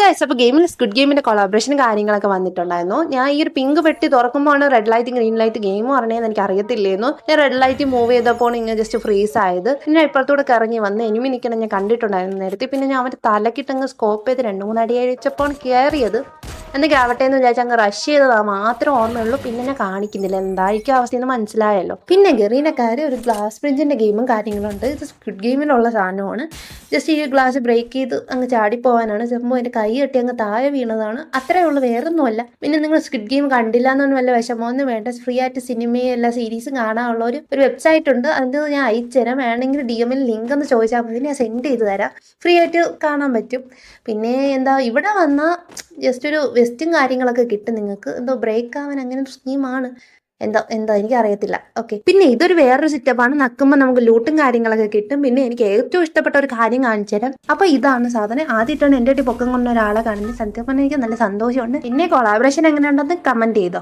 Guys, അപ്പോൾ ഗെയിമിൽ squid ഗെയിമിന്റെ കൊളാബറേഷനും കാര്യങ്ങളൊക്കെ വന്നിട്ടുണ്ടായിരുന്നു. ഞാൻ ഈ ഒരു പിങ്ക് പെട്ടി തുറക്കുമ്പോഴാണ് red light green light game പറഞ്ഞതെന്ന് എനിക്ക് അറിയത്തില്ലായിരുന്നു. ഞാൻ റെഡ് ലൈറ്റ് മൂവ് ചെയ്തപ്പോൾ ഇങ്ങനെ ജസ്റ്റ് ഫ്രീസ് ആയത്. പിന്നെ ഇപ്പുറത്തൂടെ ഇറങ്ങി വന്ന് എനിമി നിൽക്കണം ഞാൻ കണ്ടിട്ടുണ്ടായിരുന്നു നേരത്തെ. പിന്നെ ഞാൻ അവൻ്റെ തലക്കിട്ടങ്ങ് സ്കോപ്പ് ചെയ്ത് 2-3 അടി അടിച്ചപ്പോൾ കയറിയത്. എന്തെങ്കിലും ആവട്ടെ എന്ന് വിചാരിച്ചാൽ അങ്ങ് റഷ് ചെയ്തതാ മാത്രം ഓർമ്മയുള്ളൂ. പിന്നെ ഞാൻ കാണിക്കുന്നില്ല, എന്തായിരിക്കും അവസ്ഥയെന്ന് മനസ്സിലായല്ലോ. പിന്നെ ഗെറീനക്കാർ ഒരു ഗ്ലാസ് ബ്രിഡ്ജിന്റെ ഗെയിമും കാര്യങ്ങളുണ്ട്. ഇത് സ്ക്വിഡ് ഗെയിമിലുള്ള സാധനമാണ്. ജസ്റ്റ് ഈ ഗ്ലാസ് ബ്രേക്ക് ചെയ്ത് അങ്ങ് ചാടിപ്പോവാനാണ്. ചിലപ്പോൾ എൻ്റെ കൈ കെട്ടി അങ്ങ് താഴെ വീണതാണ്. അത്രേ ഉള്ളൂ, വേറൊന്നുമല്ല. പിന്നെ നിങ്ങൾ സ്ക്വിഡ് ഗെയിം കണ്ടില്ല എന്നൊന്നും വല്ല വിഷമമൊന്നും വേണ്ട. ഫ്രീ ആയിട്ട് സിനിമയും എല്ലാ സീരീസും കാണാനുള്ള ഒരു വെബ്സൈറ്റ് ഉണ്ട്. അത് ഞാൻ അയച്ചുതരാം. വേണമെങ്കിൽ DM-ൽ ലിങ്ക് ഒന്ന് ചോദിച്ചാൽ മതി, ഞാൻ സെൻഡ് ചെയ്ത് തരാം. ഫ്രീ ആയിട്ട് കാണാൻ പറ്റും. പിന്നെ എന്താ, ഇവിടെ വന്നാൽ ജസ്റ്റ് ഒരു വെസ്റ്റും കാര്യങ്ങളൊക്കെ കിട്ടും നിങ്ങൾക്ക്. എന്തോ ബ്രേക്ക് ആവാൻ അങ്ങനെ ഒരു സ്കീമാണ്. എന്താ എനിക്കറിയത്തില്ല. ഓക്കെ, പിന്നെ ഇതൊരു വേറൊരു സെറ്റപ്പാണ്. നക്കുമ്പോൾ നമുക്ക് ലൂട്ടും കാര്യങ്ങളൊക്കെ കിട്ടും. പിന്നെ എനിക്ക് ഏറ്റവും ഇഷ്ടപ്പെട്ട ഒരു കാര്യം കാണിച്ചു തരാം. അപ്പോൾ ഇതാണ് സാധനം. ആദ്യമായിട്ടാണ് എൻ്റെ പൊക്കം കൊണ്ട ഒരാളെ കാണുന്നത്. സത്യം പറഞ്ഞാൽ എനിക്ക് നല്ല സന്തോഷമുണ്ട്. പിന്നെ കൊളാബറേഷൻ എങ്ങനെയുണ്ടെന്ന് കമൻറ്റ് ചെയ്തോ.